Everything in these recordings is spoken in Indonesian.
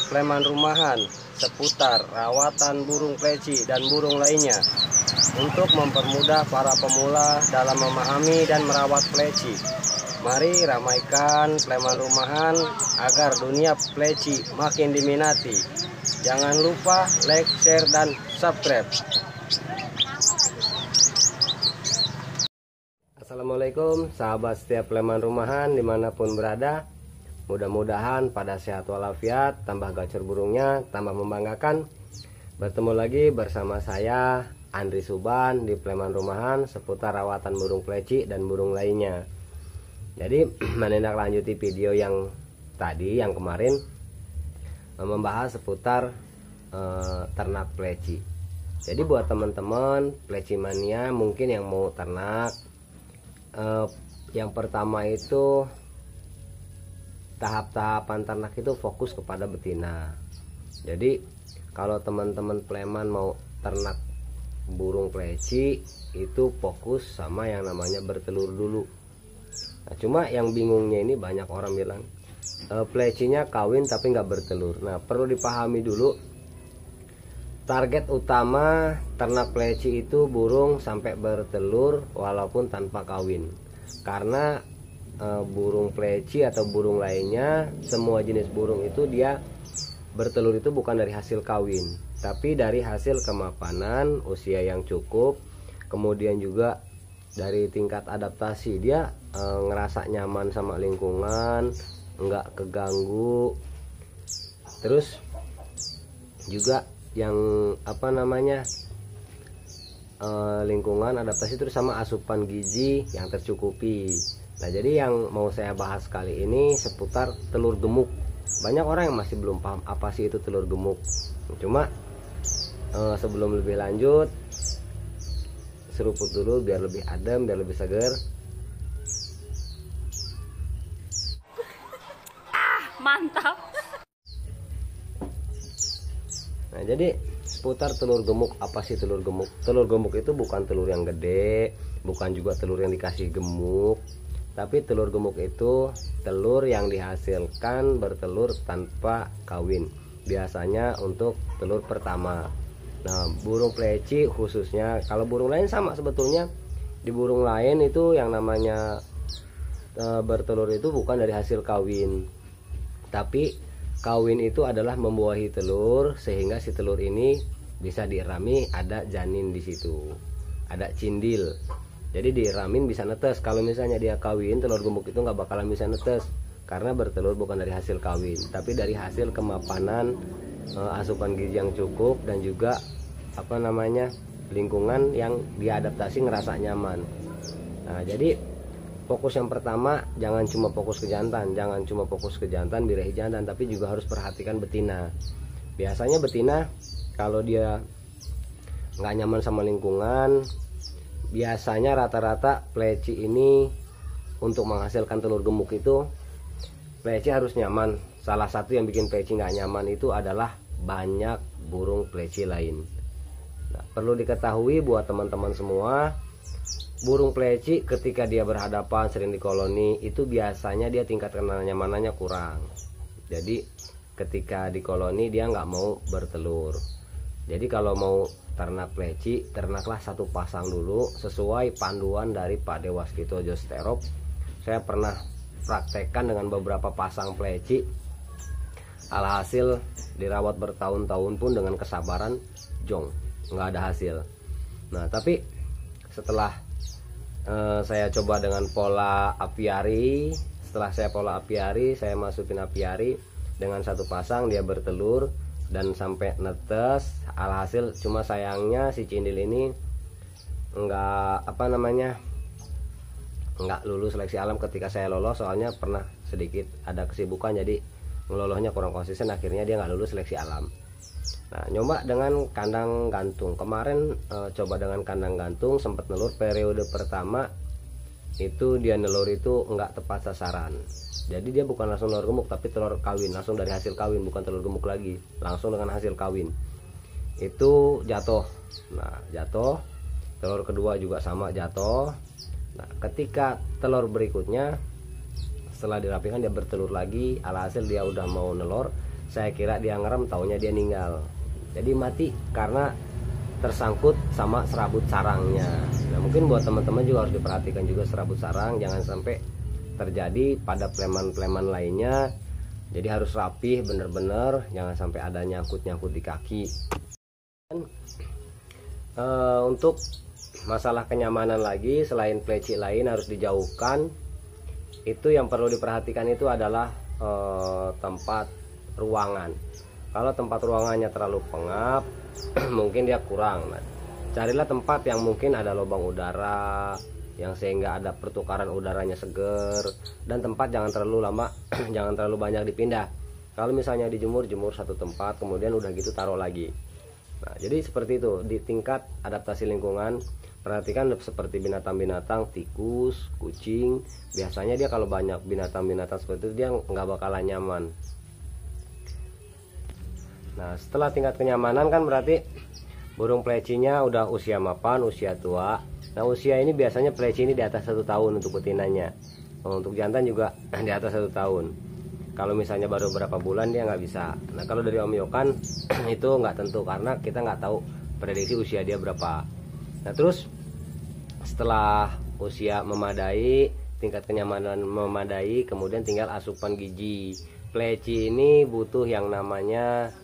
Sleman Rumahan seputar rawatan burung pleci dan burung lainnya untuk mempermudah para pemula dalam memahami dan merawat pleci. Mari ramaikan Sleman Rumahan agar dunia pleci makin diminati. Jangan lupa like, share, dan subscribe. Assalamualaikum sahabat setiap Sleman Rumahan dimanapun berada. Mudah-mudahan pada sehat walafiat, tambah gacor burungnya, tambah membanggakan. Bertemu lagi bersama saya Andri Suban di Sleman Rumahan seputar rawatan burung pleci dan burung lainnya. Jadi menindaklanjuti video yang tadi, yang kemarin, membahas seputar ternak pleci. Jadi buat teman-teman pleci mania mungkin yang mau ternak, yang pertama itu tahap-tahapan ternak itu fokus kepada betina. Jadi kalau teman-teman Sleman mau ternak burung pleci itu fokus sama yang namanya bertelur dulu. Nah, cuma yang bingungnya ini banyak orang bilang plecinya kawin tapi nggak bertelur. Nah, perlu dipahami dulu target utama ternak pleci itu burung sampai bertelur walaupun tanpa kawin. Karena burung pleci atau burung lainnya, semua jenis burung itu dia bertelur itu bukan dari hasil kawin, tapi dari hasil kemapanan, usia yang cukup, kemudian juga dari tingkat adaptasi. Dia ngerasa nyaman sama lingkungan, nggak keganggu. Terus juga yang lingkungan adaptasi terus sama asupan gizi yang tercukupi. Nah, jadi yang mau saya bahas kali ini seputar telur gemuk. Banyak orang yang masih belum paham apa sih itu telur gemuk. Cuma sebelum lebih lanjut, seruput dulu biar lebih adem, biar lebih seger. Mantap. Nah, jadi seputar telur gemuk, apa sih telur gemuk? Telur gemuk itu bukan telur yang gede, bukan juga telur yang dikasih gemuk. Tapi telur gemuk itu telur yang dihasilkan bertelur tanpa kawin. Biasanya untuk telur pertama. Nah, burung pleci khususnya, kalau burung lain sama sebetulnya. Di burung lain itu yang namanya bertelur itu bukan dari hasil kawin. Tapi kawin itu adalah membuahi telur sehingga si telur ini bisa dirami, ada janin di situ. Ada cindil. Jadi diramin bisa netes. Kalau misalnya dia kawin, telur gemuk itu nggak bakalan bisa netes karena bertelur bukan dari hasil kawin, tapi dari hasil kemapanan, asupan gizi yang cukup, dan juga lingkungan yang diadaptasi ngerasa nyaman. Nah, jadi fokus yang pertama jangan cuma fokus ke jantan, birahi jantan, tapi juga harus perhatikan betina. Biasanya betina kalau dia nggak nyaman sama lingkungan, biasanya rata-rata pleci ini untuk menghasilkan telur gemuk itu pleci harus nyaman. Salah satu yang bikin pleci nggak nyaman itu adalah banyak burung pleci lain. Nah, perlu diketahui buat teman-teman semua, burung pleci ketika dia berhadapan sering di koloni itu biasanya dia tingkat kenyamanannya kurang. Jadi ketika di koloni dia nggak mau bertelur. Jadi kalau mau ternak pleci, ternaklah satu pasang dulu sesuai panduan dari Pak Dewaskito Josterop. Saya pernah praktekkan dengan beberapa pasang pleci. Alhasil dirawat bertahun-tahun pun dengan kesabaran jong, nggak ada hasil. Nah, tapi setelah saya coba dengan pola apiari, saya masukin apiari dengan satu pasang, dia bertelur dan sampai netes. Alhasil cuma sayangnya si cindil ini nggak lulus seleksi alam ketika saya lolos, soalnya pernah sedikit ada kesibukan jadi ngelolohnya kurang konsisten, akhirnya dia nggak lulus seleksi alam. Nah, nyoba dengan kandang gantung kemarin, coba dengan kandang gantung sempat nelur. Periode pertama itu dia nelur itu nggak tepat sasaran. Jadi dia bukan langsung telur gemuk, tapi telur kawin, langsung dari hasil kawin, bukan telur gemuk lagi, langsung dengan hasil kawin. Itu jatuh. Nah, jatuh. Telur kedua juga sama jatuh. Nah, ketika telur berikutnya setelah dirapikan dia bertelur lagi, alhasil dia udah mau nelor, Saya kira dia ngerem, taunya dia ninggal. Jadi mati karena tersangkut sama serabut sarangnya. Nah mungkin buat teman-teman juga harus diperhatikan juga serabut sarang, jangan sampai terjadi pada pleman-pleman lainnya. Jadi harus rapih bener-bener, jangan sampai ada nyangkut-nyangkut di kaki. Dan, untuk masalah kenyamanan lagi, selain pleci lain harus dijauhkan, itu yang perlu diperhatikan itu adalah tempat ruangan. Kalau tempat ruangannya terlalu pengap, mungkin dia kurang. Nah, carilah tempat yang mungkin ada lubang udara, yang sehingga ada pertukaran udaranya seger, dan tempat jangan terlalu lama, jangan terlalu banyak dipindah. Kalau misalnya dijemur, jemur satu tempat, kemudian udah gitu taruh lagi. Nah, jadi seperti itu di tingkat adaptasi lingkungan. Perhatikan seperti binatang-binatang, tikus, kucing. Biasanya dia kalau banyak binatang-binatang seperti itu dia nggak bakalan nyaman. Nah setelah tingkat kenyamanan kan berarti burung plecinya udah usia mapan, usia tua. Nah usia ini biasanya pleci ini di atas 1 tahun untuk betinanya. Untuk jantan juga di atas 1 tahun. Kalau misalnya baru berapa bulan dia nggak bisa. Nah kalau dari Om Yokan itu nggak tentu karena kita nggak tahu prediksi usia dia berapa. Nah terus setelah usia memadai, tingkat kenyamanan memadai, kemudian tinggal asupan gizi. Pleci ini butuh yang namanya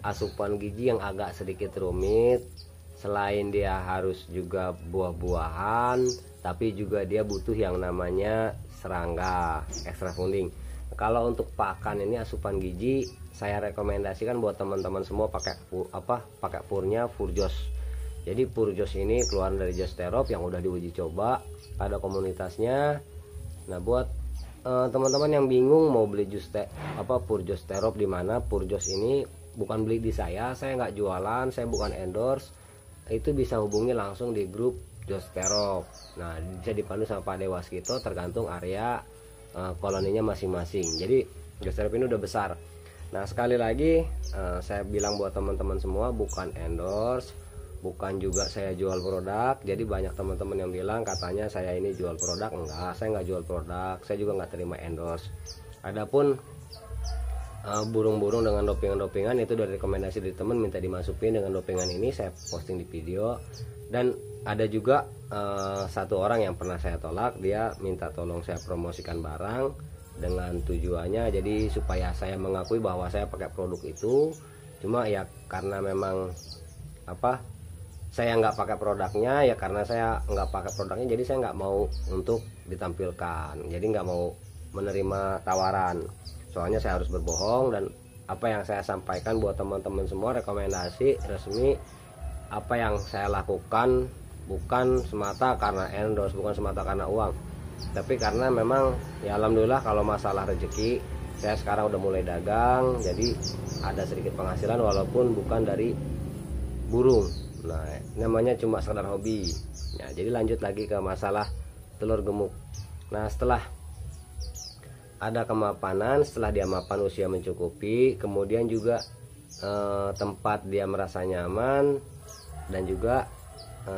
asupan gizi yang agak sedikit rumit. Selain dia harus juga buah-buahan, tapi juga dia butuh yang namanya serangga, extra fooding. Kalau untuk pakan ini asupan gizi, saya rekomendasikan buat teman-teman semua pakai pakai purnya Furjos. Jadi Furjos ini keluar dari Josterop yang udah diuji coba, ada komunitasnya. Nah buat teman-teman yang bingung mau beli Furjos Terop di mana, Furjos ini bukan beli di saya nggak jualan, saya bukan endorse. Itu bisa hubungi langsung di grup Josterop. Nah bisa dipandu sama Pak Dewas gitu, tergantung area koloninya masing-masing. Jadi Josterop ini udah besar. Nah sekali lagi saya bilang buat teman-teman semua, bukan endorse, bukan juga saya jual produk. Jadi banyak teman-teman yang bilang katanya saya ini jual produk. Enggak, saya nggak jual produk, saya juga nggak terima endorse. Adapun burung-burung dengan dopingan-dopingan itu dari rekomendasi dari teman, minta dimasukin dengan dopingan ini, saya posting di video. Dan ada juga satu orang yang pernah saya tolak, dia minta tolong saya promosikan barang dengan tujuannya jadi supaya saya mengakui bahwa saya pakai produk itu. Cuma ya karena memang saya nggak pakai produknya, ya karena saya nggak pakai produknya jadi saya nggak mau untuk ditampilkan, jadi nggak mau menerima tawaran. Soalnya saya harus berbohong, dan apa yang saya sampaikan buat teman-teman semua rekomendasi resmi. Apa yang saya lakukan bukan semata karena endorse, bukan semata karena uang, tapi karena memang ya alhamdulillah kalau masalah rezeki saya sekarang udah mulai dagang, jadi ada sedikit penghasilan walaupun bukan dari burung. Nah namanya cuma sekedar hobi. Ya, jadi lanjut lagi ke masalah telur gemuk. Nah setelah ada kemapanan, setelah dia mapan usia mencukupi, kemudian juga tempat dia merasa nyaman, dan juga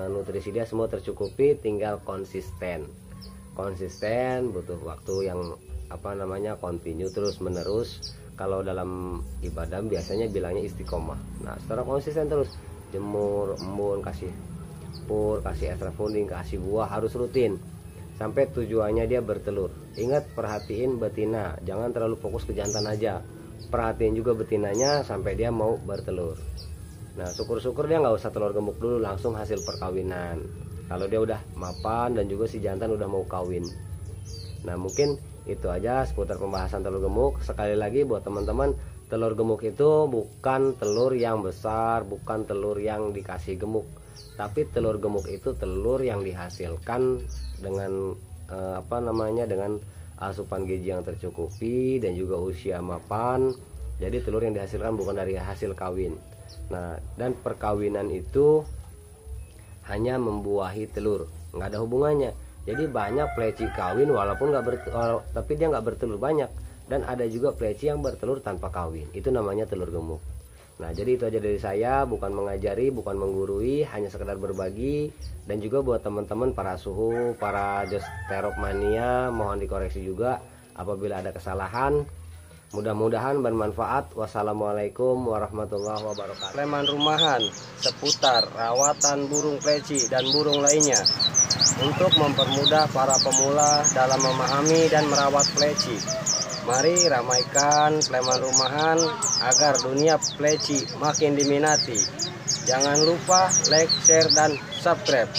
nutrisi dia semua tercukupi, tinggal konsisten butuh waktu yang continue, terus menerus. Kalau dalam ibadah biasanya bilangnya istiqomah. Nah secara konsisten terus jemur, embun, kasih pur, kasih extra fooding, kasih buah, harus rutin sampai tujuannya dia bertelur. Ingat, perhatiin betina, jangan terlalu fokus ke jantan aja, perhatiin juga betinanya sampai dia mau bertelur. Nah syukur-syukur dia nggak usah telur gemuk dulu, langsung hasil perkawinan kalau dia udah mapan dan juga si jantan udah mau kawin. Nah mungkin itu aja seputar pembahasan telur gemuk. Sekali lagi buat teman-teman, telur gemuk itu bukan telur yang besar, bukan telur yang dikasih gemuk, tapi telur gemuk itu telur yang dihasilkan dengan dengan asupan gizi yang tercukupi dan juga usia mapan. Jadi telur yang dihasilkan bukan dari hasil kawin. Nah dan perkawinan itu hanya membuahi telur, nggak ada hubungannya. Jadi banyak pleci kawin walaupun tapi dia nggak bertelur banyak, dan ada juga pleci yang bertelur tanpa kawin, itu namanya telur gemuk. Nah jadi itu aja dari saya, bukan mengajari, bukan menggurui, hanya sekedar berbagi. Dan juga buat teman-teman para suhu, para Josterop mania, mohon dikoreksi juga apabila ada kesalahan. Mudah-mudahan bermanfaat. Wassalamualaikum warahmatullahi wabarakatuh. Sleman rumahan seputar rawatan burung pleci dan burung lainnya untuk mempermudah para pemula dalam memahami dan merawat pleci. Mari ramaikan Sleman rumahan agar dunia pleci makin diminati. Jangan lupa like, share, dan subscribe.